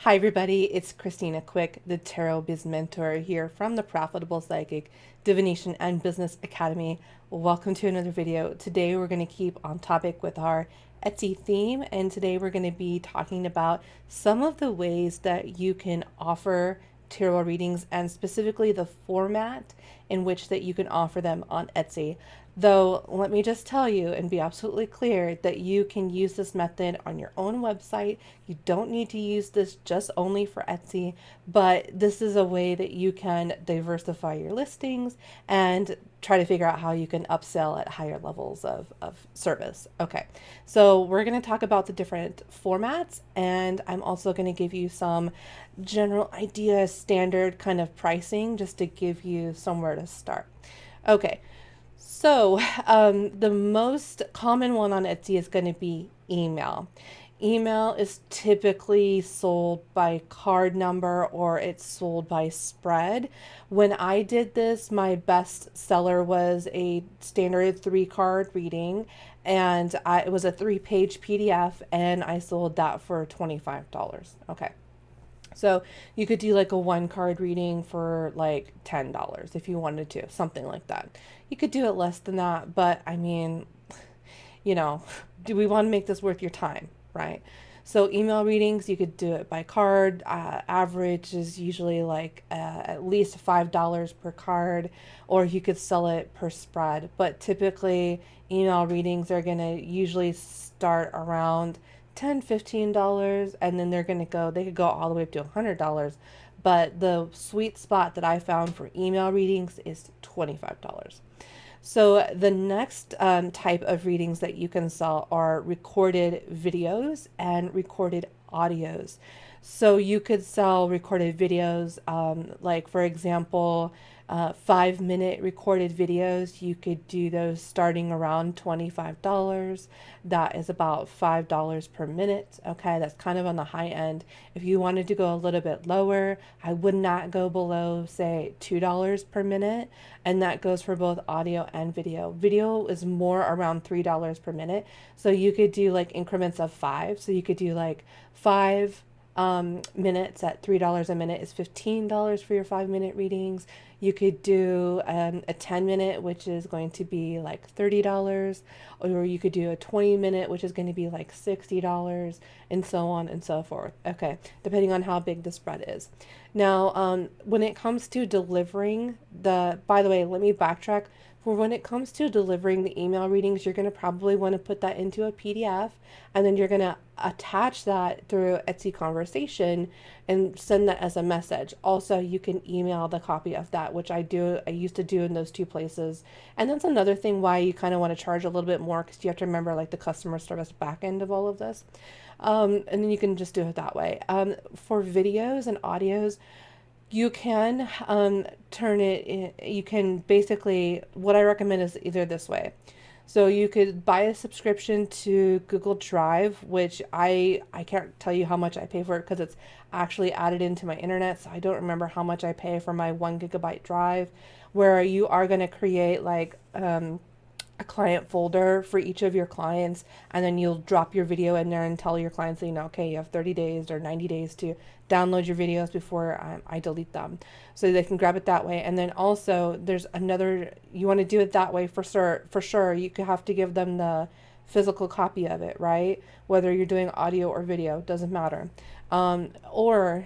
Hi everybody, it's Christina Quick, the Tarot Biz Mentor here from the Profitable Psychic Divination and Business Academy. Welcome to another video. Today we're going to keep on topic with our Etsy theme, and today we're going to be talking about some of the ways that you can offer tarot readings and specifically the format in which that you can offer them on Etsy. Though, let me just tell you and be absolutely clear that you can use this method on your own website. You don't need to use this just only for Etsy, but this is a way that you can diversify your listings and try to figure out how you can upsell at higher levels of service. Okay, so we're going to talk about the different formats, and I'm also going to give you some general idea, standard kind of pricing, just to give you somewhere to start. Okay, so the most common one on Etsy is going to be email. Email is typically sold by card number or it's sold by spread. When I did this, my best seller was a standard 3 card reading, and it was a 3-page PDF, and I sold that for $25. Okay. So you could do like a 1 card reading for like $10 if you wanted to, something like that. You could do it less than that, but I mean, you know, do we want to make this worth your time, right? So email readings, you could do it by card. Average is usually like at least $5 per card, or you could sell it per spread. But typically, email readings are going to usually start around $10, $15, and then they could go all the way up to $100. But the sweet spot that I found for email readings is $25. So the next type of readings that you can sell are recorded videos and recorded audios. So you could sell recorded videos, like for example, 5-minute recorded videos. You could do those starting around $25. That is about $5 per minute. Okay, that's kind of on the high end. If you wanted to go a little bit lower, I would not go below, say, $2 per minute. And that goes for both audio and video. Video is more around $3 per minute. So you could do like increments of 5. So you could do like 5 minutes at $3 a minute is $15 for your 5-minute readings. You could do a 10-minute, which is going to be like $30, or you could do a 20-minute, which is going to be like $60, and so on and so forth. Okay, depending on how big the spread is. Now, when it comes to delivering by the way, let me backtrack. For when it comes to delivering the email readings, you're going to probably want to put that into a PDF, and then you're going to attach that through Etsy conversation and send that as a message. Also, you can email the copy of that, which I used to do in those 2 places. And that's another thing why you kind of want to charge a little bit more, because you have to remember like the customer service back end of all of this. And then you can just do it that way. For videos and audios, you can turn it in, you can basically, what I recommend is either this way. So you could buy a subscription to Google Drive, which I can't tell you how much I pay for it because it's actually added into my internet. So I don't remember how much I pay for my 1 GB drive, where you are going to create like a client folder for each of your clients, and then you'll drop your video in there and tell your clients, okay, you have 30 days or 90 days to download your videos before I delete them. So they can grab it that way. And then also there's another, you want to do it that way for sure. You could have to give them the physical copy of it, right? Whether you're doing audio or video, doesn't matter. Or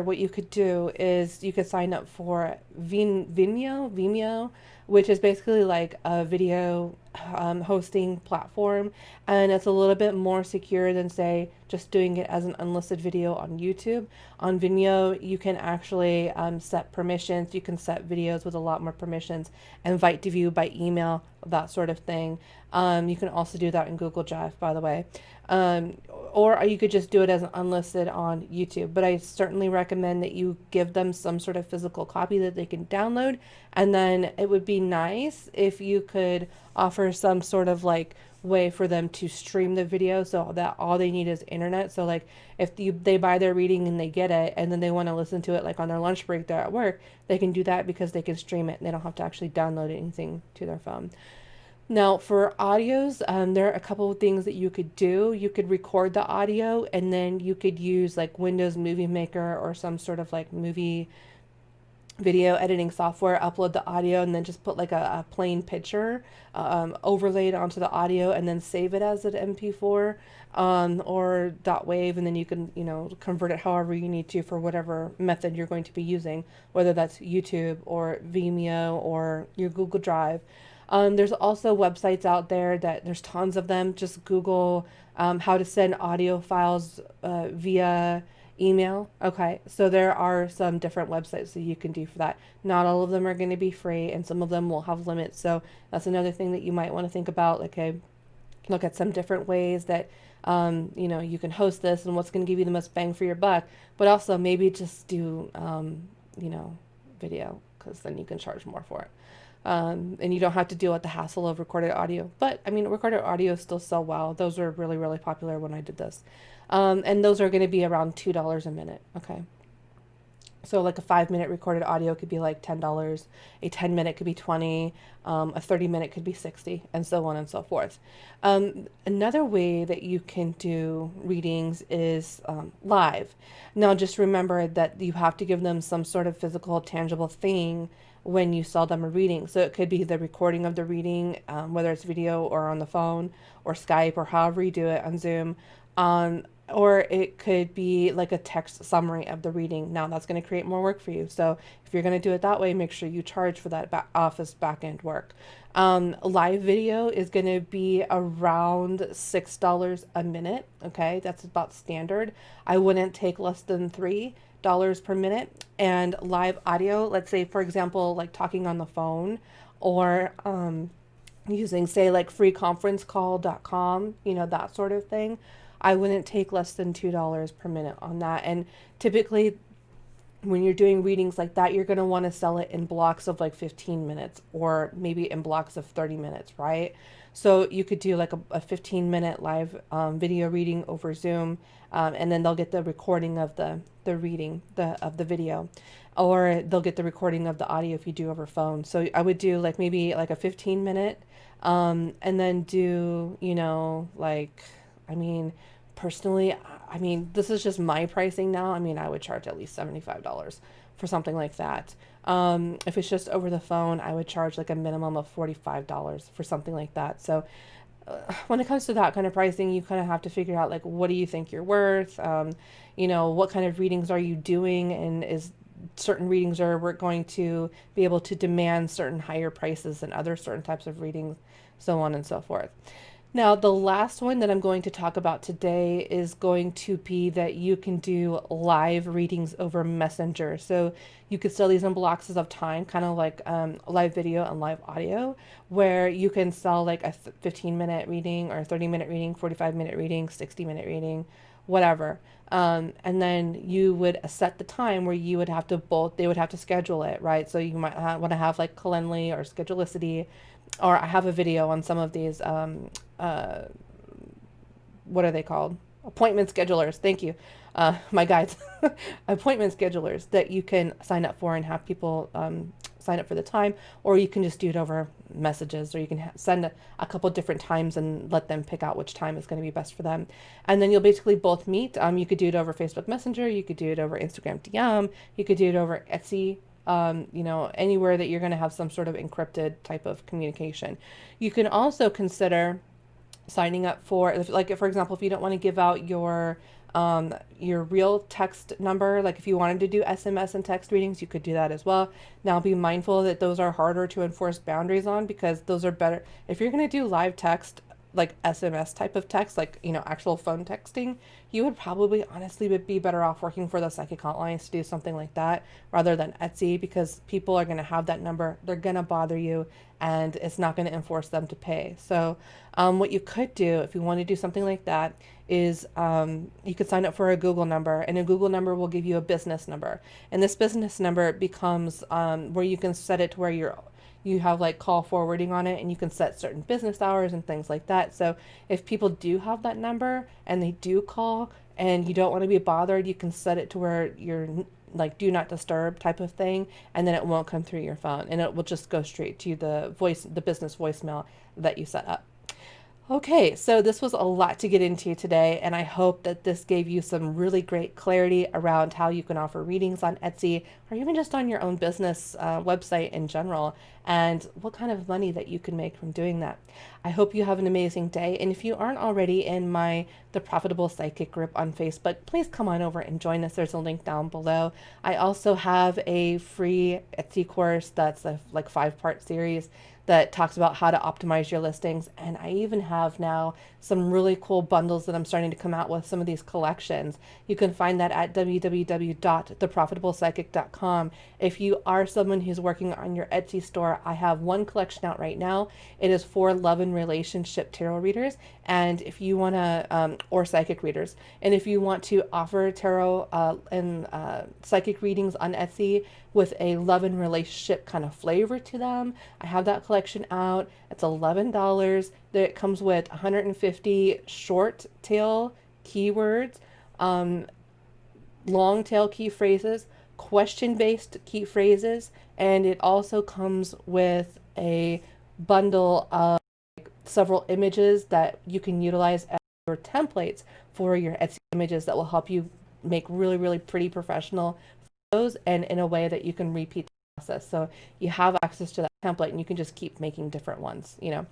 what you could do is you could sign up for Vimeo, which is basically like a video hosting platform, and it's a little bit more secure than, say, just doing it as an unlisted video on YouTube. On Vimeo, you can actually set permissions. You can set videos with a lot more permissions, invite to view by email, that sort of thing. You can also do that in Google Drive, by the way. Or you could just do it as an unlisted on YouTube. But I certainly recommend that you give them some sort of physical copy that they can download. And then it would be nice if you could offer some sort of like way for them to stream the video, so that all they need is internet. So like if they buy their reading and they get it, and then they want to listen to it like on their lunch break, they're at work, they can do that because they can stream it and they don't have to actually download anything to their phone. Now, for audios, there are a couple of things that you could do. You could record the audio and then you could use like Windows Movie Maker or some sort of like movie video editing software, upload the audio, and then just put like a plain picture overlaid onto the audio, and then save it as an MP4 or .wave, and then you can convert it however you need to for whatever method you're going to be using, whether that's YouTube or Vimeo or your Google Drive. There's also websites out there that there's tons of them. Just Google how to send audio files via email. Okay, so there are some different websites that you can do for that. Not all of them are going to be free, and some of them will have limits. So that's another thing that you might want to think about. Like, okay, look at some different ways that you can host this and what's going to give you the most bang for your buck. But also maybe just do video, because then you can charge more for it. And you don't have to deal with the hassle of recorded audio. But I mean, recorded audio still sell well. Those were really, really popular when I did this. And those are going to be around $2 a minute. Okay. So like a 5-minute recorded audio could be like $10, a 10-minute could be 20, a 30-minute could be 60, and so on and so forth. Another way that you can do readings is live. Now just remember that you have to give them some sort of physical, tangible thing when you sell them a reading. So it could be the recording of the reading, whether it's video or on the phone or Skype or however you do it on Zoom. Or it could be like a text summary of the reading. Now that's going to create more work for you. So if you're going to do it that way, make sure you charge for that office back-end work. Live video is going to be around $6 a minute. Okay, that's about standard. I wouldn't take less than $3 per minute. And live audio, let's say, for example, like talking on the phone or using, say, like freeconferencecall.com, that sort of thing. I wouldn't take less than $2 per minute on that. And typically when you're doing readings like that, you're going to want to sell it in blocks of like 15 minutes or maybe in blocks of 30 minutes, right? So you could do like a 15-minute live video reading over Zoom, and then they'll get the recording of the reading of the video, or they'll get the recording of the audio if you do over phone. So I would do like maybe like a 15-minute, and then do, personally, this is just my pricing now. I would charge at least $75 for something like that. If it's just over the phone, I would charge like a minimum of $45 for something like that. So when it comes to that kind of pricing, you kind of have to figure out like, what do you think you're worth? What kind of readings are you doing? And is certain readings we're going to be able to demand certain higher prices than other certain types of readings, so on and so forth. Now, the last one that I'm going to talk about today is going to be that you can do live readings over Messenger. So you could sell these in blocks of time, kind of like live video and live audio, where you can sell like a 15-minute reading or 30-minute reading, 45-minute reading, 60-minute reading, whatever. And then you would set the time where you would have to they would have to schedule it, right? So you might want to have like Calendly or Schedulicity, or I have a video on some of these, what are they called? Appointment schedulers. Thank you. My guides, appointment schedulers that you can sign up for and have people sign up for the time, or you can just do it over messages, or you can send a couple different times and let them pick out which time is going to be best for them. And then you'll basically both meet. You could do it over Facebook Messenger. You could do it over Instagram DM. You could do it over Etsy. Anywhere that you're going to have some sort of encrypted type of communication. You can also consider signing up for, like, for example, if you don't want to give out your real text number, like if you wanted to do SMS and text readings, you could do that as well. Now be mindful that those are harder to enforce boundaries on, because those are better. If you're going to do live text, like SMS type of text, like, actual phone texting, you would probably honestly be better off working for the psychic hotlines to do something like that rather than Etsy, because people are going to have that number. They're going to bother you, and it's not going to enforce them to pay. So what you could do if you want to do something like that is you could sign up for a Google number, and a Google number will give you a business number. And this business number becomes where you can set it to where you have like call forwarding on it, and you can set certain business hours and things like that. So if people do have that number and they do call and you don't want to be bothered, you can set it to where like do not disturb type of thing, and then it won't come through your phone, and it will just go straight to the business voicemail that you set up. Okay, so this was a lot to get into today, and I hope that this gave you some really great clarity around how you can offer readings on Etsy or even just on your own business website in general, and what kind of money that you can make from doing that. I hope you have an amazing day, and if you aren't already in the Profitable Psychic group on Facebook, please come on over and join us. There's a link down below. I also have a free Etsy course that's a like 5-part series that talks about how to optimize your listings. And I even have now some really cool bundles that I'm starting to come out with, some of these collections. You can find that at www.theprofitablepsychic.com. If you are someone who's working on your Etsy store, I have one collection out right now. It is for love and relationship tarot readers. And if you want to, or psychic readers, and if you want to offer tarot and psychic readings on Etsy with a love and relationship kind of flavor to them, I have that collection out. It's $11. It comes with 150 short tail keywords, long tail key phrases, question-based key phrases, and it also comes with a bundle of several images that you can utilize as your templates for your Etsy images that will help you make really, really pretty professional photos and in a way that you can repeat the process. So you have access to that template and you can just keep making different ones, you know.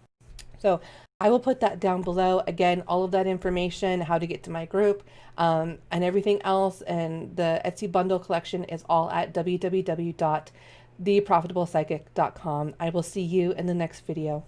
So I will put that down below. Again, all of that information, how to get to my group, and everything else, and the Etsy bundle collection is all at www.theprofitablepsychic.com. I will see you in the next video.